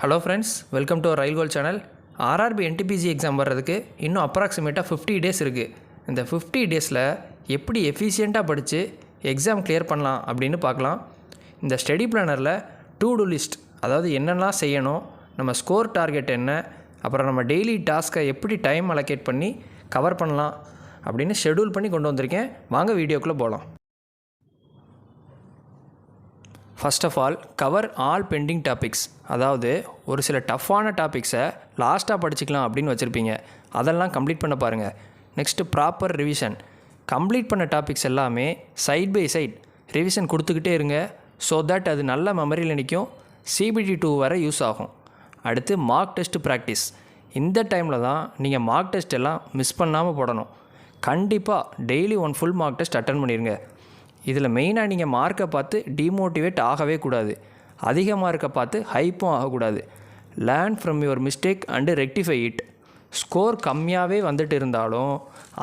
Hello friends, welcome to rail goal channel. RRB NTPC exam வர்றதுக்கு இன்னும் அப்ராக்சிமேட்டாக 50 days இருக்குது. இந்த 50 டேஸில் எப்படி எஃபிஷியண்ட்டாக படித்து எக்ஸாம் கிளியர் பண்ணலாம் அப்படின்னு பார்க்கலாம். இந்த ஸ்டடி பிளானரில் டூ டூ லிஸ்ட், அதாவது என்னெல்லாம் செய்யணும், நம்ம ஸ்கோர் டார்கெட் என்ன, அப்புறம் நம்ம டெய்லி டாஸ்க்கை எப்படி டைம் அலோகேட் பண்ணி கவர் பண்ணலாம் அப்படின்னு ஷெடியூல் பண்ணி கொண்டு வந்திருக்கேன். வாங்க வீடியோக்குள்ளே போகலாம். First of all cover all pending topics, அதாவது ஒரு சில டஃப்பான டாபிக்ஸை லாஸ்ட்டாக படிச்சுக்கலாம் அப்படின்னு வச்சுருப்பீங்க, அதெல்லாம் கம்ப்ளீட் பண்ண பாருங்கள். நெக்ஸ்ட்டு ப்ராப்பர் ரிவிஷன், கம்ப்ளீட் பண்ண டாபிக்ஸ் எல்லாமே சைட் பை சைட் ரிவிஷன் கொடுத்துக்கிட்டே இருங்க. ஸோ தட் அது நல்ல மெமரியில் நிற்கும், CBT 2 வரை யூஸ் ஆகும். அடுத்து மார்க் டெஸ்ட் ப்ராக்டிஸ், இந்த டைமில் தான் நீங்கள் மார்க் டெஸ்ட் எல்லாம் மிஸ் பண்ணாமல் போடணும். கண்டிப்பாக daily 1 full mark test attend பண்ணிடுங்க. இதில் மெயினாக நீங்கள் மார்க்கை பார்த்து டிமோட்டிவேட் ஆகவே கூடாது, அதிக மார்க்கை பார்த்து ஹைப்பும் ஆகக்கூடாது. Learn from your mistake and rectify it. Score கம்மியாகவே வந்துட்டு இருந்தாலும்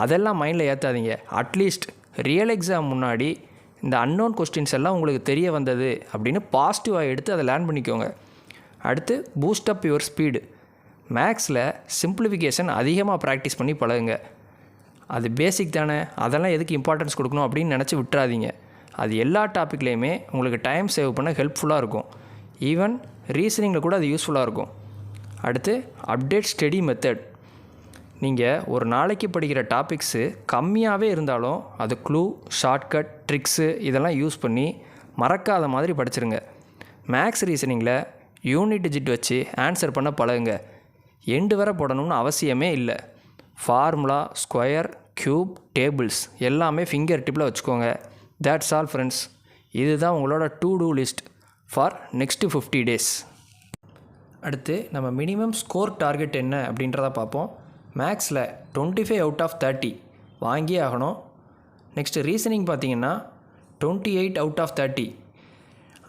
அதெல்லாம் மைண்டில் ஏற்றாதீங்க. அட்லீஸ்ட் ரியல் எக்ஸாம் முன்னாடி இந்த அன்னோன் கொஸ்டின்ஸ் எல்லாம் உங்களுக்கு தெரிய வந்தது அப்படின்னு பாசிட்டிவாக எடுத்து அதை லேர்ன் பண்ணிக்கோங்க. அடுத்து பூஸ்ட் அப் யுவர் ஸ்பீடு. மேக்ஸில் சிம்பிளிஃபிகேஷன் அதிகமாக ப்ராக்டிஸ் பண்ணி பழகுங்க. அது பேசிக் தானே, அதெல்லாம் எதுக்கு இம்பார்ட்டன்ஸ் கொடுக்கணும் அப்படின்னு நினச்சி விட்டுறாதீங்க. அது எல்லா டாப்பிக்லேயுமே உங்களுக்கு டைம் சேவ் பண்ண ஹெல்ப்ஃபுல்லாக இருக்கும். ஈவன் ரீசனிங்கில் கூட அது யூஸ்ஃபுல்லாக இருக்கும். அடுத்து அப்டேட் ஸ்டடி மெத்தட். நீங்கள் ஒரு நாளைக்கு படிக்கிற டாபிக்ஸு கம்மியாகவே இருந்தாலும் அது க்ளூ, ஷார்ட்கட், ட்ரிக்ஸு இதெல்லாம் யூஸ் பண்ணி மறக்காத மாதிரி படிச்சிருங்க. மேக்ஸ் ரீசனிங்கில் யூனிட் டிஜிட் வச்சு ஆன்சர் பண்ண பழகுங்க. எண்டு வரை போடணும்னு அவசியமே இல்லை. ஃபார்முலா, ஸ்கொயர், க்யூப், டேபிள்ஸ் எல்லாமே ஃபிங்கர் டிப்பில் வச்சுக்கோங்க. That's all friends. இதுதான் உங்களோட to do list for next 50 days. அடுத்து நம்ம மினிமம் ஸ்கோர் டார்கெட் என்ன அப்படின்றத பார்ப்போம். மேக்ஸில் 25 அவுட் ஆஃப் 30 வாங்கியே ஆகணும். நெக்ஸ்ட்டு ரீசனிங் பார்த்தீங்கன்னா 28 அவுட் ஆஃப் 30.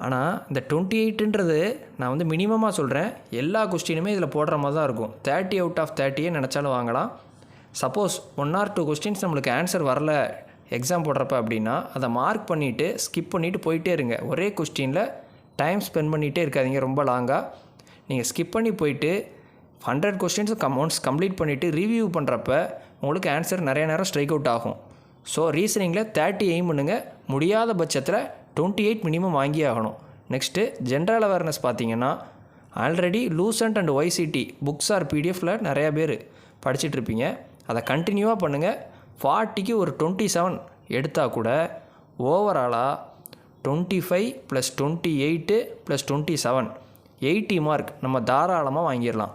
ஆனால் இந்த 28ன்றது நான் வந்து மினிமமாக சொல்கிறேன், எல்லா கொஸ்டினுமே இதில் போடுற மாதிரி தான் இருக்கும். 30 அவுட் ஆஃப் 30 நினச்சாலும் வாங்கலாம். சப்போஸ் 1 or 2 கொஸ்டின்ஸ் நம்மளுக்கு ஆன்சர் வரல எக்ஸாம் போடுறப்ப அப்படின்னா அதை மார்க் பண்ணிவிட்டு ஸ்கிப் பண்ணிவிட்டு போயிட்டே இருங்க. ஒரே கொஸ்டினில் டைம் ஸ்பெண்ட் பண்ணிகிட்டே இருக்காதிங்க ரொம்ப லாங்காக. நீங்கள் ஸ்கிப் பண்ணி போயிட்டு 100 கொஸ்டின்ஸ் ஒன்ஸ் கம்ப்ளீட் பண்ணிவிட்டு ரிவ்யூ பண்ணுறப்ப உங்களுக்கு ஆன்சர் நிறைய நேரம் ஸ்ட்ரைக் அவுட் ஆகும். ஸோ ரீசனிங்கில் 30 எய்ம் பண்ணுங்க. முடியாத பட்சத்தில் 28 மினிமம் வாங்கி ஆகணும். நெக்ஸ்ட்டு ஜென்ரல் அவேர்னஸ் பார்த்தீங்கன்னா already Lucent and YCT books or பிடிஎஃப்பில் நிறையா பேர் படிச்சிட்ருப்பீங்க. அதை கண்டினியூவாக பண்ணுங்கள். 40க்கு ஒரு 27 எடுத்தால் கூட ஓவராலாக 25 + 28 + 27 80 மார்க் நம்ம தாராளமாக வாங்கிடலாம்.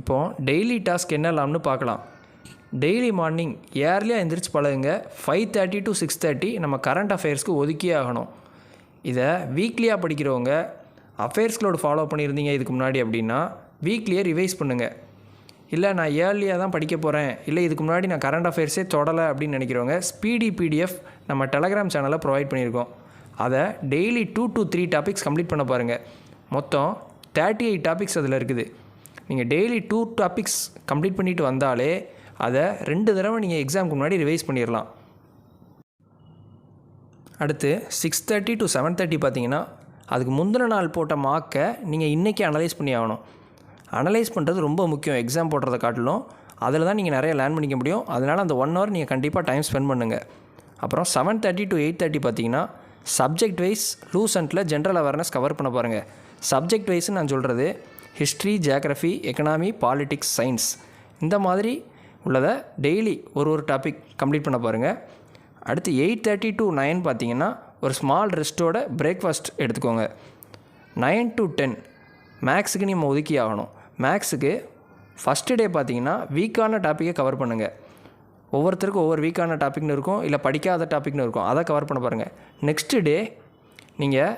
இப்போது டெய்லி டாஸ்க் என்னலாம்னு பார்க்கலாம். டெய்லி மார்னிங் ஏர்லியாக எந்திரிச்சு பழகுங்க. 5:30 to 6:30 நம்ம கரண்ட் அஃபேர்ஸ்க்கு ஒதுக்கியே ஆகணும். இதை வீக்லியாக படிக்கிறவங்க அஃபேர்ஸ்களோடு ஃபாலோ பண்ணியிருந்தீங்க இதுக்கு முன்னாடி அப்படின்னா வீக்லியே ரிவைஸ் பண்ணுங்கள். இல்லை நான் ஏர்லியாக தான் படிக்க போகிறேன், இல்லை இதுக்கு முன்னாடி நான் கரண்ட் அஃபேர்ஸே தொடலை அப்படின்னு நினைக்கிறவங்க ஸ்பீடி PDF நம்ம டெலகிராம் சேனலில் ப்ரொவைட் பண்ணியிருக்கோம். அதை டெய்லி 2 to 3 டாபிக்ஸ் கம்ப்ளீட் பண்ண பாருங்கள். மொத்தம் 38 டாபிக்ஸ் அதில் இருக்குது. நீங்கள் டெய்லி 2 டாபிக்ஸ் கம்ப்ளீட் பண்ணிவிட்டு வந்தாலே அதை 2 தடவை நீங்கள் எக்ஸாமுக்கு முன்னாடி ரிவைஸ் பண்ணிடலாம். அடுத்து 6:30 to 7:30 பார்த்தீங்கன்னா அதுக்கு முந்தின நாள் போட்ட மார்க்கை நீங்கள் இன்றைக்கி அனலைஸ் பண்ணி ஆகணும். அனலைஸ் பண்ணுறது ரொம்ப முக்கியம் எக்ஸாம் போடுறதை காட்டிலும். அதில் தான் நீங்கள் நிறைய லேர்ன் பண்ணிக்க முடியும். அதனால் அந்த 1 hour நீங்கள் கண்டிப்பாக டைம் ஸ்பெண்ட் பண்ணுங்கள். அப்புறம் 7:30 to 8:30 பார்த்தீங்கன்னா சப்ஜெக்ட் வைஸ் லூசன்ட்டில் ஜென்ரல் அவேர்னஸ் கவர் பண்ண பாருங்கள். சப்ஜெக்ட் வைஸ்ன்னு நான் சொல்கிறது history, geography, economy, politics, science இந்த மாதிரி உள்ளதை டெய்லி ஒரு டாபிக் கம்ப்ளீட் பண்ண பாருங்கள். அடுத்து 8:30 to 9 பார்த்தீங்கன்னா ஒரு ஸ்மால் ரெஸ்ட்டோட பிரேக்ஃபாஸ்ட் எடுத்துக்கோங்க. 9 to 10 மேக்ஸுக்கு நம்ம ஒதுக்கி ஆகணும். மேக்ஸுக்கு ஃபஸ்ட்டு டே பார்த்தீங்கன்னா வீக்கான டாப்பிக்கை கவர் பண்ணுங்கள். ஒவ்வொருத்தருக்கும் ஒவ்வொரு வீக்கான டாப்பிக்னு இருக்கும், இல்லை படிக்காத டாப்பிக்னு இருக்கும், அதை கவர் பண்ண பாருங்கள். நெக்ஸ்ட்டு டே நீங்கள்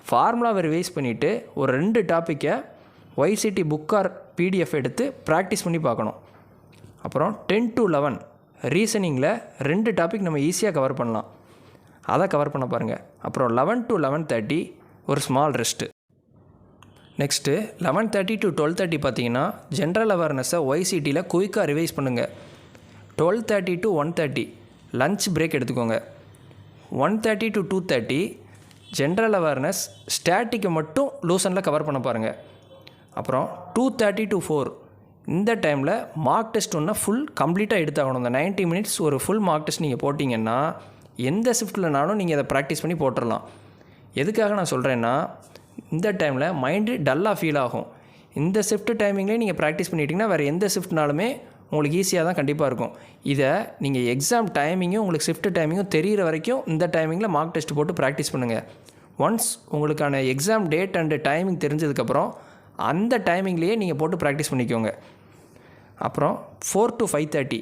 ஃபார்முலாவை ரிவைஸ் பண்ணிவிட்டு ஒரு 2 டாப்பிக்கை YCT புக் ஆர் PDF எடுத்து ப்ராக்டிஸ் பண்ணி பார்க்கணும். அப்புறம் 10 to 11 ரீசனிங்கில் 2 டாபிக் நம்ம ஈஸியாக கவர் பண்ணலாம், அதை கவர் பண்ண பாருங்கள். அப்புறம் 11 to 11:30 ஒரு ஸ்மால் ரெஸ்ட்டு. நெக்ஸ்ட்டு 11:30 to 12:30 பார்த்தீங்கன்னா ஜென்ரல் அவேர்னஸை YCTயில் குயிக்காக ரிவைஸ் பண்ணுங்கள். 12:30 to 1:30 லன்ச் பிரேக் எடுத்துக்கோங்க. 1:30 to 2:30 ஜென்ரல் அவேர்னஸ், ஸ்டாட்டிக்கை மட்டும் லூசனில் கவர் பண்ண பாருங்கள். அப்புறம் 2:30 to 4 இந்த டைமில் மார்க் டெஸ்ட் ஒன்று ஃபுல் கம்ப்ளீட்டாக எடுத்தாகணும். இந்த 90 மினிட்ஸ் ஒரு ஃபுல் மார்க் டெஸ்ட் நீங்கள் போட்டிங்கன்னா எந்த ஷிஃப்ட்லனாலும் நீங்கள் அதை ப்ராக்டிஸ் பண்ணி போட்டுடலாம். எதுக்காக நான் சொல்கிறேன்னா, இந்த டைமில் மைண்டு டல்லாக ஃபீல் ஆகும். இந்த ஷிஃப்ட் டைமிங்லேயே நீங்கள் ப்ராக்டிஸ் பண்ணிட்டீங்கன்னா வேறு எந்த ஷிஃப்ட்னாலுமே உங்களுக்கு ஈஸியாக தான் கண்டிப்பாக இருக்கும். இதை நீங்கள் எக்ஸாம் டைமிங்கும் உங்களுக்கு ஷிஃப்ட் டைமிங்கும் தெரிகிற வரைக்கும் இந்த டைமிங்கில் மார்க் டெஸ்ட் போட்டு ப்ராக்டிஸ் பண்ணுங்கள். ஒன்ஸ் உங்களுக்கான எக்ஸாம் டேட் அண்டு டைமிங் தெரிஞ்சதுக்கப்புறம் அந்த டைமிங்லேயே நீங்கள் போட்டு ப்ராக்டிஸ் பண்ணிக்கோங்க. அப்புறம் 4 to 5:30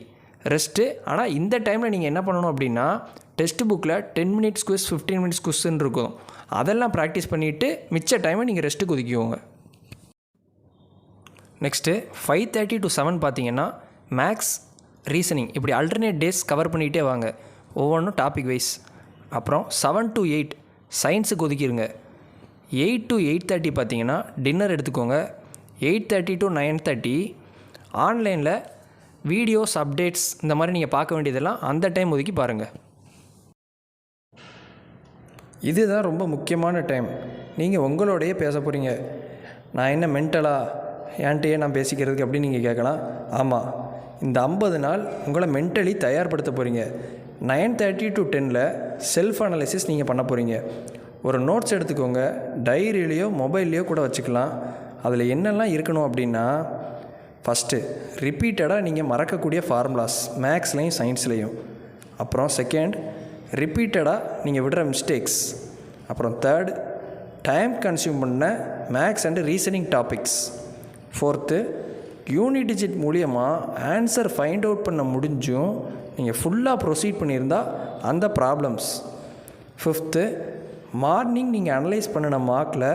ரெஸ்ட்டு. ஆனால் இந்த டைமில் நீங்கள் என்ன பண்ணணும் அப்படின்னா, டெஸ்ட் புக்கில் 10 மினிட்ஸ் குவிஸ், 15 மினிட்ஸ் குவிஸ்ன்னு இருக்கும். அதெல்லாம் ப்ராக்டிஸ் பண்ணிவிட்டு மிச்ச டைமை நீங்கள் ரெஸ்ட்டுக்கு ஒதுக்கிக்கோங்க. நெக்ஸ்ட்டு 5:30 to 7 பார்த்தீங்கன்னா மேக்ஸ், ரீசனிங் இப்படி அல்டர்னேட் டேஸ் கவர் பண்ணிகிட்டே வாங்க, ஒவ்வொன்றும் டாபிக் வைஸ். அப்புறம் 7 to 8 சயின்ஸுக்கு ஒதுக்கிடுங்க. 8 to 8:30 பார்த்தீங்கன்னா டின்னர் எடுத்துக்கோங்க. 8:30 to 9:30 ஆன்லைனில் வீடியோஸ், அப்டேட்ஸ் இந்த மாதிரி நீங்கள் பார்க்க வேண்டியதெல்லாம் அந்த டைம் ஒதுக்கி பாருங்கள். இதுதான் ரொம்ப முக்கியமான டைம். நீங்கள் உங்களோடையே பேச போகிறீங்க. நான் என்ன மென்டலாக என்கிட்டயே நான் பேசிக்கிறதுக்கு அப்படின்னு நீங்கள் கேட்கலாம். ஆமாம், இந்த 50 நாள் உங்களை மென்டலி தயார்படுத்த போகிறீங்க. 9:30 to 10 செல்ஃப் அனாலிசிஸ் நீங்கள் பண்ண போகிறீங்க. ஒரு நோட்ஸ் எடுத்துக்கோங்க, டைரியிலையோ மொபைல்லையோ கூட வச்சுக்கலாம். அதில் என்னெல்லாம் இருக்கணும் அப்படின்னா, ஃபஸ்ட்டு ரிப்பீட்டடாக நீங்கள் மறக்கக்கூடிய ஃபார்முலாஸ் மேக்ஸ்லேயும் சயின்ஸ்லேயும். அப்புறம் செகண்ட், ரிப்பீட்டடாக நீங்கள் விடுற மிஸ்டேக்ஸ். அப்புறம் தேர்ட், டைம் கன்சியூம் பண்ண maths and reasoning topics. Fourth, unit digit மூலியமாக ஆன்சர் ஃபைண்ட் அவுட் பண்ண முடிஞ்சும் நீங்கள் ஃபுல்லாக ப்ரொசீட் பண்ணியிருந்தால் அந்த ப்ராப்ளம்ஸ். ஃபிஃப்த்து, மார்னிங் நீங்கள் அனலைஸ் பண்ணின மார்க்கில்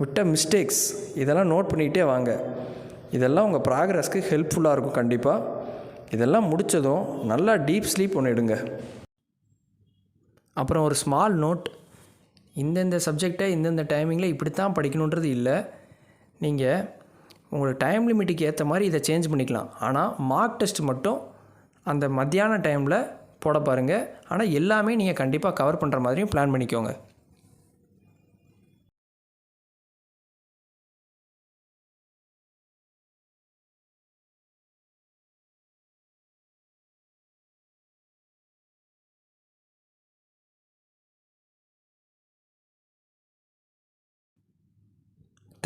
விட்ட மிஸ்டேக்ஸ். இதெல்லாம் நோட் பண்ணிக்கிட்டே வாங்க. இதெல்லாம் உங்கள் ப்ராக்ரஸ்க்கு ஹெல்ப்ஃபுல்லாக இருக்கும் கண்டிப்பாக. இதெல்லாம் முடித்ததும் நல்லா டீப் ஸ்லீப் ஒன்று எடுங்க. அப்புறம் ஒரு ஸ்மால் நோட், இந்தந்த சப்ஜெக்டை இந்தந்த டைமிங்கில் இப்படி தான் படிக்கணுன்றது இல்லை. நீங்கள் உங்களுக்கு டைம் லிமிட்டுக்கு ஏற்ற மாதிரி இதை சேஞ்ச் பண்ணிக்கலாம். ஆனால் மார்க் டெஸ்ட் மட்டும் அந்த மத்தியான டைமில் போட பாருங்கள். ஆனால் எல்லாமே நீங்கள் கண்டிப்பாக கவர் பண்ணுற மாதிரியும் பிளான் பண்ணிக்கோங்க.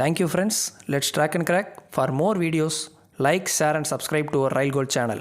Thank you friends. Let's track and crack. For more videos, like, share and subscribe to our Rail Gold channel.